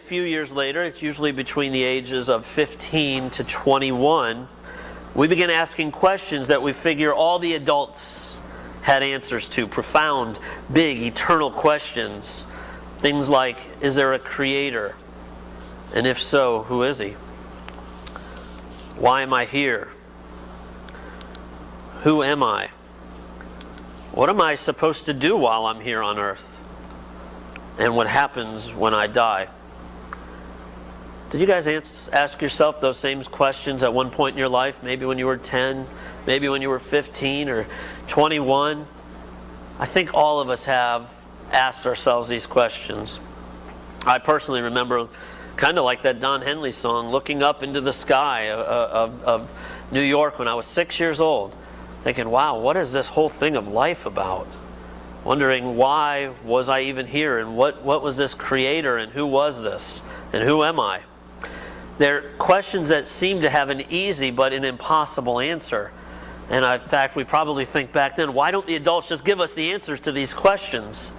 few years later, it's usually between the ages of 15 to 21, we begin asking questions that we figure all the adults had answers to. Profound, big, eternal questions. Things like, is there a creator? And if so, who is he? Why am I here? Who am I? What am I supposed to do while I'm here on earth? And what happens when I die? Did you guys ask yourself those same questions at one point in your life? Maybe when you were 10, maybe when you were 15 or 21. I think all of us have asked ourselves these questions. I personally remember, kind of like that Don Henley song, looking up into the sky of New York when I was 6 years old, thinking, wow, what is this whole thing of life about? Wondering, why was I even here, and what was this creator, and who was this, and who am I? They're questions that seem to have an easy but an impossible answer. And in fact, we probably think back then, why don't the adults just give us the answers to these questions?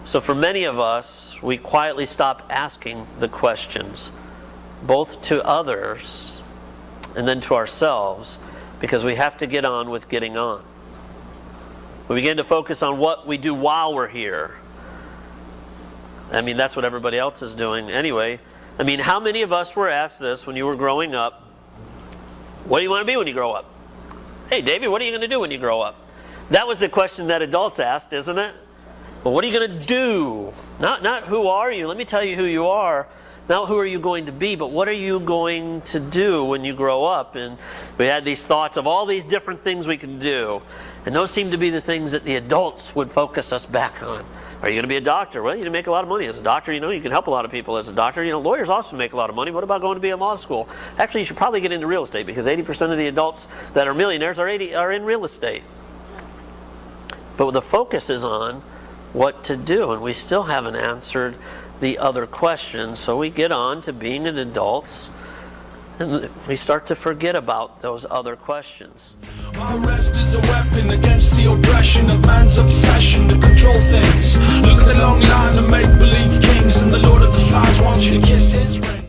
So for many of us, we quietly stop asking the questions, both to others and then to ourselves, because we have to get on with getting on. We begin to focus on what we do while we're here. I mean, that's what everybody else is doing anyway. I mean, how many of us were asked this when you were growing up? What do you want to be when you grow up? Hey, Davey, what are you going to do when you grow up? That was the question that adults asked, isn't it? Well, what are you going to do? Not who are you? Let me tell you who you are. Not who are you going to be, but what are you going to do when you grow up? And we had these thoughts of all these different things we can do. And those seem to be the things that the adults would focus us back on. Are you going to be a doctor? Well, you make a lot of money as a doctor. You know, you can help a lot of people as a doctor. You know, lawyers also make a lot of money. What about going to be in law school? Actually, you should probably get into real estate, because 80% of the adults that are millionaires are in real estate. But the focus is on what to do, and we still haven't answered the other questions. So we get on to being an adults, and we start to forget about those other questions. Our rest is a weapon against the oppression of man's obsession to control things. Look at the long line of make-believe kings, and the Lord of the Flies wants you to kiss his ring.